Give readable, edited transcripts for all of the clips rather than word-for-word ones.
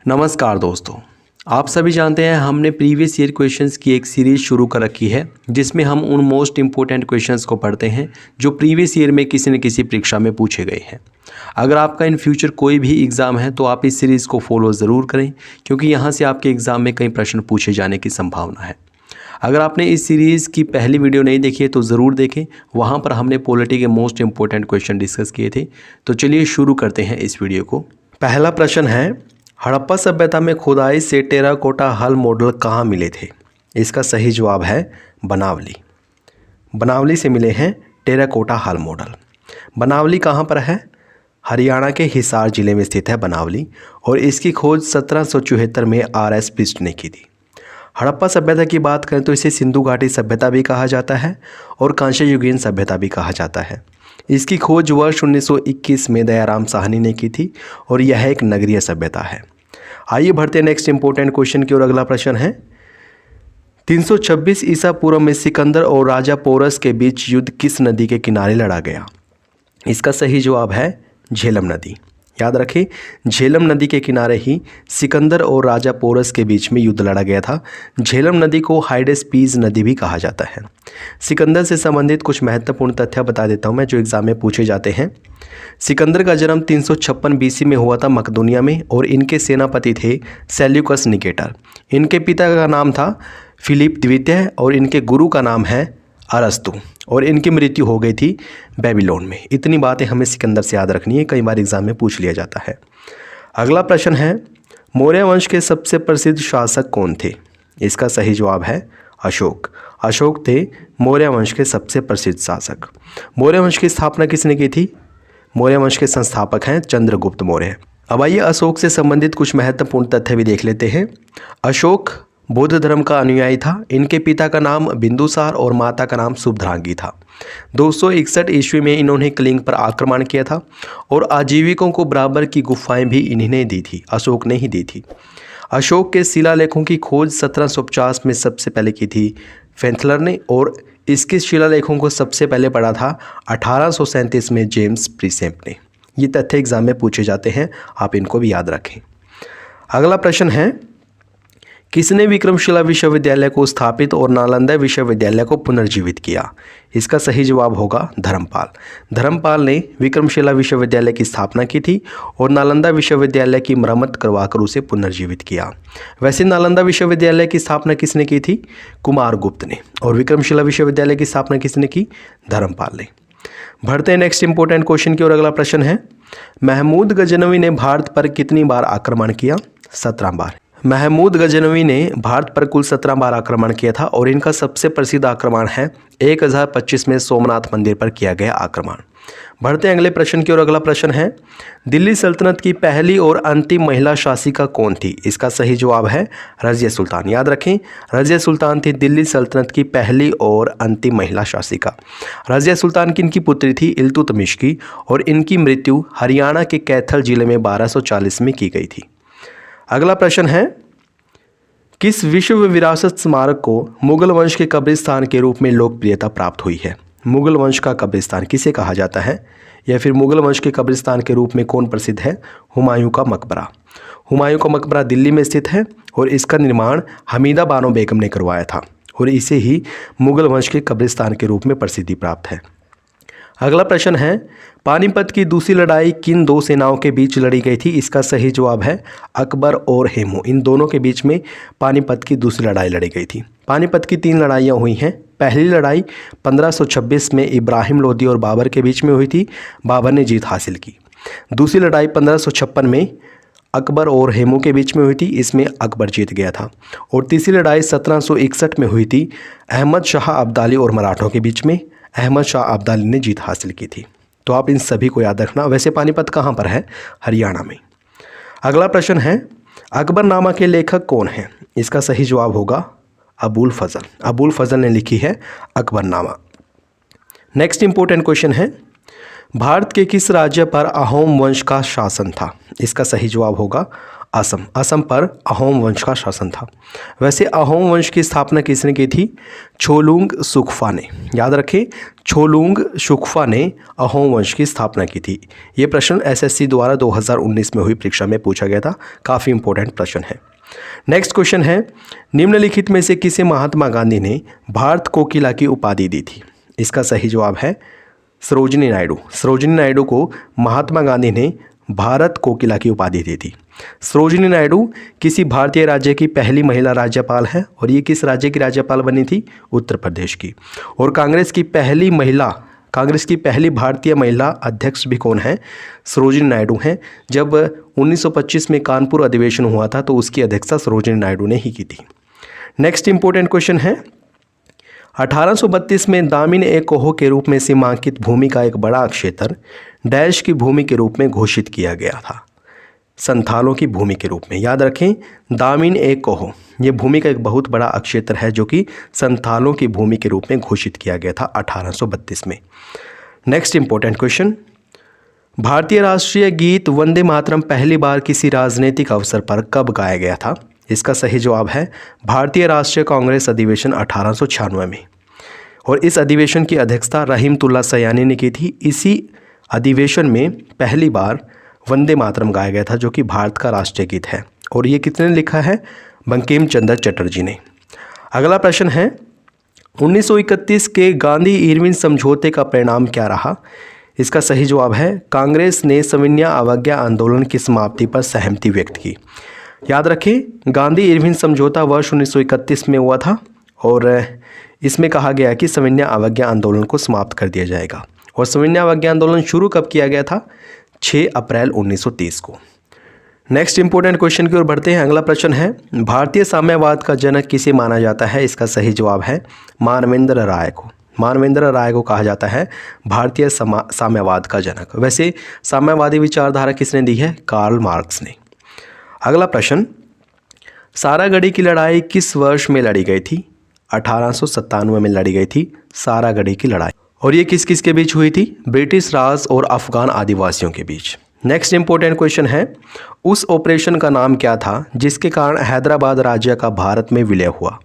नमस्कार दोस्तों, आप सभी जानते हैं हमने प्रीवियस ईयर क्वेश्चंस की एक सीरीज़ शुरू कर रखी है जिसमें हम उन मोस्ट इम्पोर्टेंट क्वेश्चंस को पढ़ते हैं जो प्रीवियस ईयर में किसी न किसी परीक्षा में पूछे गए हैं। अगर आपका इन फ्यूचर कोई भी एग्ज़ाम है तो आप इस सीरीज़ को फॉलो ज़रूर करें, क्योंकि यहाँ से आपके एग्ज़ाम में कई प्रश्न पूछे जाने की संभावना है। अगर आपने इस सीरीज़ की पहली वीडियो नहीं देखी है तो ज़रूर देखें, वहाँ पर हमने पॉलिटी के मोस्ट इंपॉर्टेंट क्वेश्चन डिस्कस किए थे। तो चलिए शुरू करते हैं इस वीडियो को। पहला प्रश्न है, हड़प्पा सभ्यता में खुदाई से टेराकोटा हल मॉडल कहाँ मिले थे? इसका सही जवाब है बनावली। बनावली से मिले हैं टेराकोटा हल मॉडल। बनावली कहाँ पर है? हरियाणा के हिसार जिले में स्थित है बनावली, और इसकी खोज 1774 में आर.एस. बिष्ट ने की थी। हड़प्पा सभ्यता की बात करें तो इसे सिंधु घाटी सभ्यता भी कहा जाता है और कांस्य युगीन सभ्यता भी कहा जाता है। इसकी खोज वर्ष 1921 में दयाराम साहनी ने की थी और यह एक नगरीय सभ्यता है। आइए बढ़ते हैं नेक्स्ट इंपॉर्टेंट क्वेश्चन की ओर। अगला प्रश्न है, 326 ईसा पूर्व में सिकंदर और राजा पोरस के बीच युद्ध किस नदी के किनारे लड़ा गया? इसका सही जवाब है झेलम नदी। याद रखें, झेलम नदी के किनारे ही सिकंदर और राजा पोरस के बीच में युद्ध लड़ा गया था। झेलम नदी को हाइडेस्पीस नदी भी कहा जाता है। सिकंदर से संबंधित कुछ महत्वपूर्ण तथ्य बता देता हूं मैं, जो एग्जाम में पूछे जाते हैं। सिकंदर का जन्म 356 बीसी में हुआ था मकदूनिया में, और इनके सेनापति थे सेल्यूकस निकेटर। इनके पिता का नाम था फिलिप द्वितीय और इनके गुरु का नाम है अरस्तु, और इनकी मृत्यु हो गई थी बेबीलोन में। इतनी बातें हमें सिकंदर से याद रखनी है, कई बार एग्जाम में पूछ लिया जाता है। अगला प्रश्न है, मौर्य वंश के सबसे प्रसिद्ध शासक कौन थे? इसका सही जवाब है अशोक। अशोक थे मौर्य वंश के सबसे प्रसिद्ध शासक। मौर्य वंश की स्थापना किसने की थी? मौर्य वंश के संस्थापक हैं चंद्रगुप्त मौर्य। अब आइए अशोक से संबंधित कुछ महत्वपूर्ण तथ्य भी देख लेते हैं। अशोक बौद्ध धर्म का अनुयायी था। इनके पिता का नाम बिंदुसार और माता का नाम शुभद्रांगी था। 261 ईस्वी में इन्होंने कलिंग पर आक्रमण किया था, और आजीविकों को बराबर की गुफाएं भी इन्हीं दी थी, अशोक ने ही दी थी। अशोक के शिलालेखों की खोज 1750 में सबसे पहले की थी फेंथलर ने, और इसके शिलालेखों को सबसे पहले पढ़ा था 1837 में जेम्स प्रीसेप ने। ये तथ्य एग्जाम में पूछे जाते हैं, आप इनको भी याद रखें। अगला प्रश्न है, किसने विक्रमशिला विश्वविद्यालय को स्थापित और नालंदा विश्वविद्यालय को पुनर्जीवित किया? इसका सही जवाब होगा धर्मपाल। धर्मपाल ने विक्रमशिला विश्वविद्यालय की स्थापना की थी और नालंदा विश्वविद्यालय की मरम्मत करवाकर उसे पुनर्जीवित किया। वैसे नालंदा विश्वविद्यालय की स्थापना किसने की थी? कुमारगुप्त ने। और विक्रमशिला विश्वविद्यालय की स्थापना किसने की? धर्मपाल ने। बढ़ते हैं नेक्स्ट इंपॉर्टेंट क्वेश्चन की ओर। अगला प्रश्न है, महमूद गजनवी ने भारत पर कितनी बार आक्रमण किया? 17 बार। महमूद गजनवी ने भारत पर कुल 17 बार आक्रमण किया था, और इनका सबसे प्रसिद्ध आक्रमण है 1025 में सोमनाथ मंदिर पर किया गया आक्रमण। बढ़ते हैं अगले प्रश्न की ओर। अगला प्रश्न है, दिल्ली सल्तनत की पहली और अंतिम महिला शासिका कौन थी? इसका सही जवाब है रज़िया सुल्तान। याद रखें, रज़िया सुल्तान थी दिल्ली सल्तनत की पहली और अंतिम महिला शासिका। रज़िया सुल्तान की इनकी पुत्री थी इल्तुतमिश की, और इनकी मृत्यु हरियाणा के कैथल जिले में 1240 में की गई थी। अगला प्रश्न है, किस विश्व विरासत स्मारक को मुगल वंश के कब्रिस्तान के रूप में लोकप्रियता प्राप्त हुई है? मुगल वंश का कब्रिस्तान किसे कहा जाता है, या फिर मुगल वंश के कब्रिस्तान के रूप में कौन प्रसिद्ध है? हुमायूं का मकबरा। हुमायूं का मकबरा दिल्ली में स्थित है, और इसका निर्माण हमीदा बानो बेगम ने करवाया था, और इसे ही मुगल वंश के कब्रिस्तान के रूप में प्रसिद्धि प्राप्त है। अगला प्रश्न है, पानीपत की दूसरी लड़ाई किन दो सेनाओं के बीच लड़ी गई थी? इसका सही जवाब है अकबर और हेमू। इन दोनों के बीच में पानीपत की दूसरी लड़ाई लड़ी गई थी। पानीपत की 3 लड़ाइयाँ हुई हैं। पहली लड़ाई 1526 में इब्राहिम लोदी और बाबर के बीच में हुई थी, बाबर ने जीत हासिल की। दूसरी लड़ाई 1556 में अकबर और हेमू के बीच में हुई थी, इसमें अकबर जीत गया था। और तीसरी लड़ाई 1761 में हुई थी अहमद शाह अब्दाली और मराठों के बीच में, अहमद शाह अब्दाली ने जीत हासिल की थी। तो आप इन सभी को याद रखना। वैसे पानीपत कहाँ पर है? हरियाणा में। अगला प्रश्न है, अकबरनामा के लेखक कौन हैं? इसका सही जवाब होगा अबुल फजल। अबुल फजल ने लिखी है अकबरनामा। नेक्स्ट इंपॉर्टेंट क्वेश्चन है, भारत के किस राज्य पर अहोम वंश का शासन था? इसका सही जवाब होगा असम पर अहोम वंश का शासन था। वैसे अहोम वंश की स्थापना किसने की थी? छोलुंग सुखफा ने। याद रखें, छोलुंग सुखफा ने अहोम वंश की स्थापना की थी। ये प्रश्न एसएससी द्वारा 2019 में हुई परीक्षा में पूछा गया था, काफ़ी इंपॉर्टेंट प्रश्न है। नेक्स्ट क्वेश्चन है, निम्नलिखित में से किसे महात्मा गांधी ने भारत कोकिला की उपाधि दी थी? इसका सही जवाब है सरोजिनी नायडू। सरोजिनी नायडू को महात्मा गांधी ने भारत कोकिला की उपाधि दी थी। सरोजिनी नायडू किसी भारतीय राज्य की पहली महिला राज्यपाल है और ये किस राज्य की राज्यपाल बनी थी? उत्तर प्रदेश की। और कांग्रेस की पहली भारतीय महिला अध्यक्ष भी कौन है? सरोजिनी नायडू हैं। जब 1925 में कानपुर अधिवेशन हुआ था तो उसकी अध्यक्षता सरोजिनी नायडू ने ही की थी। नेक्स्ट इंपॉर्टेंट क्वेश्चन है, 1832 में दामिन ए कोहो के रूप में सीमांकित भूमि का एक बड़ा क्षेत्र डैश की भूमि के रूप में घोषित किया गया था? संथालों की भूमि के रूप में। याद रखें, दामिन ए कोहो ये भूमि का एक बहुत बड़ा क्षेत्र है जो कि संथालों की भूमि के रूप में घोषित किया गया था 1832 में। नेक्स्ट इंपॉर्टेंट क्वेश्चन, भारतीय राष्ट्रीय गीत वंदे मातरम पहली बार किसी राजनीतिक अवसर पर कब गाया गया था? इसका सही जवाब है भारतीय राष्ट्रीय कांग्रेस अधिवेशन 1896 में। और इस अधिवेशन की अध्यक्षता रहीमतुल्लाह सयानी ने की थी। इसी अधिवेशन में पहली बार वंदे मातरम गाया गया था जो कि भारत का राष्ट्रीय गीत है। और ये किसने लिखा है? बंकिम चंद्र चटर्जी ने। अगला प्रश्न है, 1931 के गांधी इरविन समझौते का परिणाम क्या रहा? इसका सही जवाब है कांग्रेस ने सविनय अवज्ञा आंदोलन की समाप्ति पर सहमति व्यक्त की। याद रखें, गांधी इरविन समझौता वर्ष 1931 में हुआ था और इसमें कहा गया कि सविनय अवज्ञा आंदोलन को समाप्त कर दिया जाएगा। और सविनय अवज्ञा आंदोलन शुरू कब किया गया था? 6 अप्रैल 1930 को। नेक्स्ट इंपॉर्टेंट क्वेश्चन की ओर बढ़ते हैं। अगला प्रश्न है, भारतीय साम्यवाद का जनक किसे माना जाता है? इसका सही जवाब है मानवेंद्र राय को। मानवेंद्र राय को कहा जाता है भारतीय साम्यवाद का जनक। वैसे साम्यवादी विचारधारा किसने दी है? कार्ल मार्क्स ने। अगला प्रश्न, सारागढ़ी की लड़ाई किस वर्ष में लड़ी गई थी? 1897 में लड़ी गई थी सारागढ़ी की लड़ाई। और ये किस किस के बीच हुई थी? ब्रिटिश राज और अफगान आदिवासियों के बीच। नेक्स्ट इंपॉर्टेंट क्वेश्चन है, उस ऑपरेशन का नाम क्या था जिसके कारण हैदराबाद राज्य का भारत में विलय हुआ?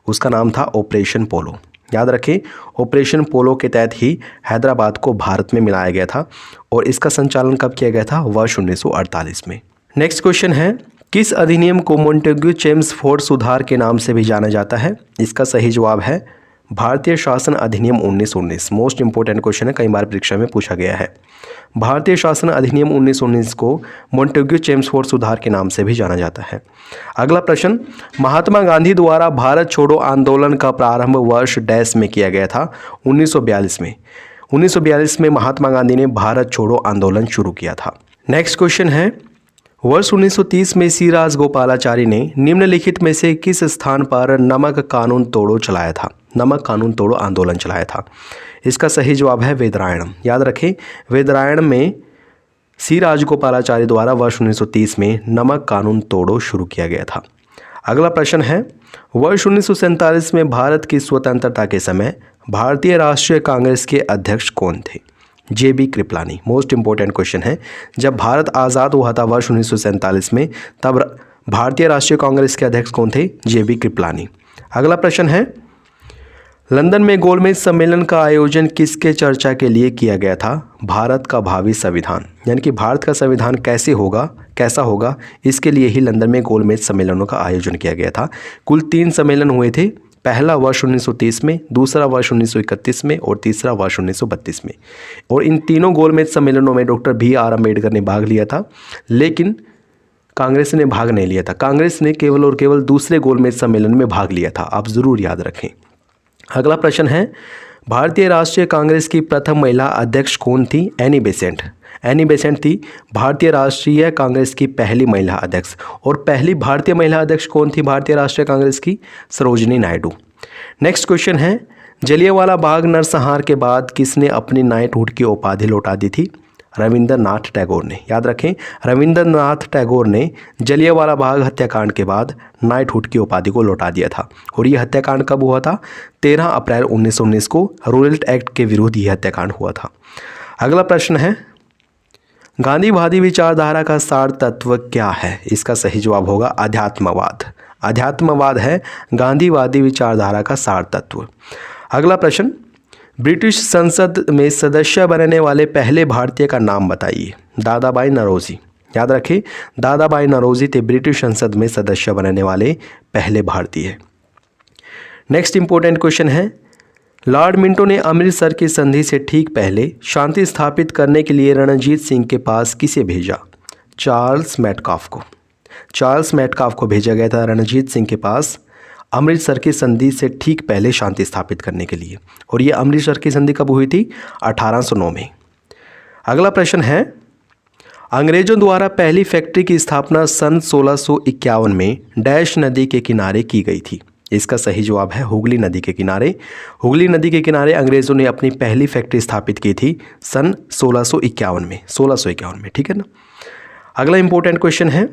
उसका नाम था ऑपरेशन पोलो। याद रखें, ऑपरेशन पोलो के तहत ही हैदराबाद को भारत में मिलाया गया था और इसका संचालन कब किया गया था? वर्ष 1948 में। नेक्स्ट क्वेश्चन है, किस अधिनियम को मोंटेग्यू चेम्सफोर्ड सुधार के नाम से भी जाना जाता है? इसका सही जवाब है भारतीय शासन अधिनियम 1919। मोस्ट इंपॉर्टेंट क्वेश्चन है, कई बार परीक्षा में पूछा गया है। भारतीय शासन अधिनियम 1919 को मोंटेग्यू चेम्सफोर्ड सुधार के नाम से भी जाना जाता है। अगला प्रश्न, महात्मा गांधी द्वारा भारत छोड़ो आंदोलन का प्रारंभ वर्ष डैश में किया गया था? 1942 में। 1942 में महात्मा गांधी ने भारत छोड़ो आंदोलन शुरू किया था। नेक्स्ट क्वेश्चन है, वर्ष 1930 में सी राजगोपालाचारी ने निम्नलिखित में से किस स्थान पर नमक कानून तोड़ो चलाया था? नमक कानून तोड़ो आंदोलन चलाया था। इसका सही जवाब है वेदरायणम। याद रखें, वेदरायणम में सी राजगोपालाचारी द्वारा वर्ष 1930 में नमक कानून तोड़ो शुरू किया गया था। अगला प्रश्न है, वर्ष 1947 में भारत की स्वतंत्रता के समय भारतीय राष्ट्रीय कांग्रेस के अध्यक्ष कौन थे? JB Kripalani. Most important question है, जब भारत आज़ाद हुआ था वर्ष 1947 में, तब भारतीय राष्ट्रीय कांग्रेस के अध्यक्ष कौन थे? JB कृपलानी। अगला प्रश्न है, लंदन में गोलमेज सम्मेलन का आयोजन किसके चर्चा के लिए किया गया था? भारत का भावी संविधान, यानी कि भारत का संविधान कैसा होगा, इसके लिए ही लंदन में गोलमेज सम्मेलनों का आयोजन किया गया था। कुल 3 सम्मेलन हुए थे, पहला वर्ष 1930 में, दूसरा वर्ष 1931 में और तीसरा वर्ष 1932 में। और इन तीनों गोलमेज सम्मेलनों में डॉक्टर BR अम्बेडकर ने भाग लिया था, लेकिन कांग्रेस ने भाग नहीं लिया था। कांग्रेस ने केवल और केवल दूसरे गोलमेज सम्मेलन में भाग लिया था, आप ज़रूर याद रखें। अगला प्रश्न है, भारतीय राष्ट्रीय कांग्रेस की प्रथम महिला अध्यक्ष कौन थी? Annie Besant. एनी बेसेंट थी भारतीय राष्ट्रीय कांग्रेस की पहली महिला अध्यक्ष। और पहली भारतीय महिला अध्यक्ष कौन थी भारतीय राष्ट्रीय कांग्रेस की? सरोजिनी नायडू। नेक्स्ट क्वेश्चन है, जलियांवाला बाग नरसंहार के बाद किसने अपनी नाइटहुड की उपाधि लौटा दी थी? रविंद्रनाथ टैगोर ने। याद रखें, रविंद्रनाथ टैगोर ने जलियांवाला बाग हत्याकांड के बाद नाइटहुड की उपाधि को लौटा दिया था। और यह हत्याकांड कब हुआ था? 13 अप्रैल 1919 को रूलेट एक्ट के विरुद्ध यह हत्याकांड हुआ था। अगला प्रश्न है, गांधीवादी विचारधारा का सार तत्व क्या है? इसका सही जवाब होगा अध्यात्मवाद। अध्यात्मवाद है गांधीवादी विचारधारा का सार तत्व। अगला प्रश्न, ब्रिटिश संसद में सदस्य बनने वाले पहले भारतीय का नाम बताइए। दादाभाई नौरोजी। याद रखें, दादाभाई नौरोजी थे ब्रिटिश संसद में सदस्य बनने वाले पहले भारतीय। नेक्स्ट इंपॉर्टेंट क्वेश्चन है, लॉर्ड मिंटो ने अमृतसर की संधि से ठीक पहले शांति स्थापित करने के लिए रणजीत सिंह के पास किसे भेजा? चार्ल्स मेटकाफ को। चार्ल्स मेटकाफ को भेजा गया था रणजीत सिंह के पास अमृतसर की संधि से ठीक पहले शांति स्थापित करने के लिए। और ये अमृतसर की संधि कब हुई थी? 1809 में। अगला प्रश्न है, अंग्रेजों द्वारा पहली फैक्ट्री की स्थापना सन 1651 में डैश नदी के किनारे की गई थी। इसका सही जवाब है हुगली नदी के किनारे। हुगली नदी के किनारे अंग्रेजों ने अपनी पहली फैक्ट्री स्थापित की थी सन 1651 में। ठीक है ना। अगला इंपॉर्टेंट क्वेश्चन है,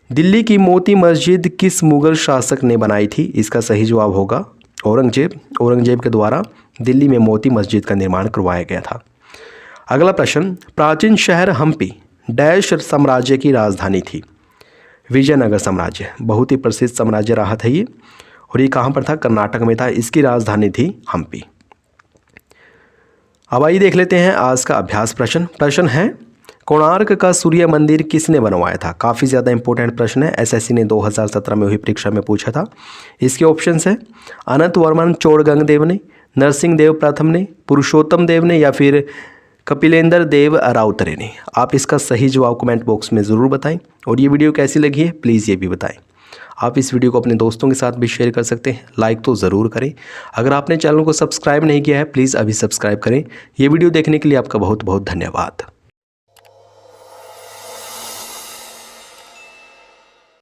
दिल्ली की मोती मस्जिद किस मुगल शासक ने बनाई थी? इसका सही जवाब होगा औरंगजेब। औरंगजेब के द्वारा दिल्ली में मोती मस्जिद का निर्माण करवाया गया था। अगला प्रश्न, प्राचीन शहर हम्पी डैश साम्राज्य की राजधानी थी? विजयनगर साम्राज्य। बहुत ही प्रसिद्ध साम्राज्य रहा था ये, और ये कहाँ पर था? कर्नाटक में था। इसकी राजधानी थी हम्पी। अब आइए देख लेते हैं आज का अभ्यास प्रश्न। प्रश्न है, कोणार्क का सूर्य मंदिर किसने बनवाया था? काफ़ी ज़्यादा इंपॉर्टेंट प्रश्न है, एसएससी ने 2017 में हुई परीक्षा में पूछा था। इसके ऑप्शंस है, अनंत वर्मन चोड़गंग ने, नरसिंह देव प्रथम ने, पुरुषोत्तम देव ने, या फिर कपिलेंद्र देव राउतरे ने। आप इसका सही जवाब कमेंट बॉक्स में ज़रूर बताएं। और ये वीडियो कैसी लगी है प्लीज़ ये भी बताएं। आप इस वीडियो को अपने दोस्तों के साथ भी शेयर कर सकते हैं, लाइक तो ज़रूर करें। अगर आपने चैनल को सब्सक्राइब नहीं किया है प्लीज़ अभी सब्सक्राइब करें। ये वीडियो देखने के लिए आपका बहुत बहुत धन्यवाद।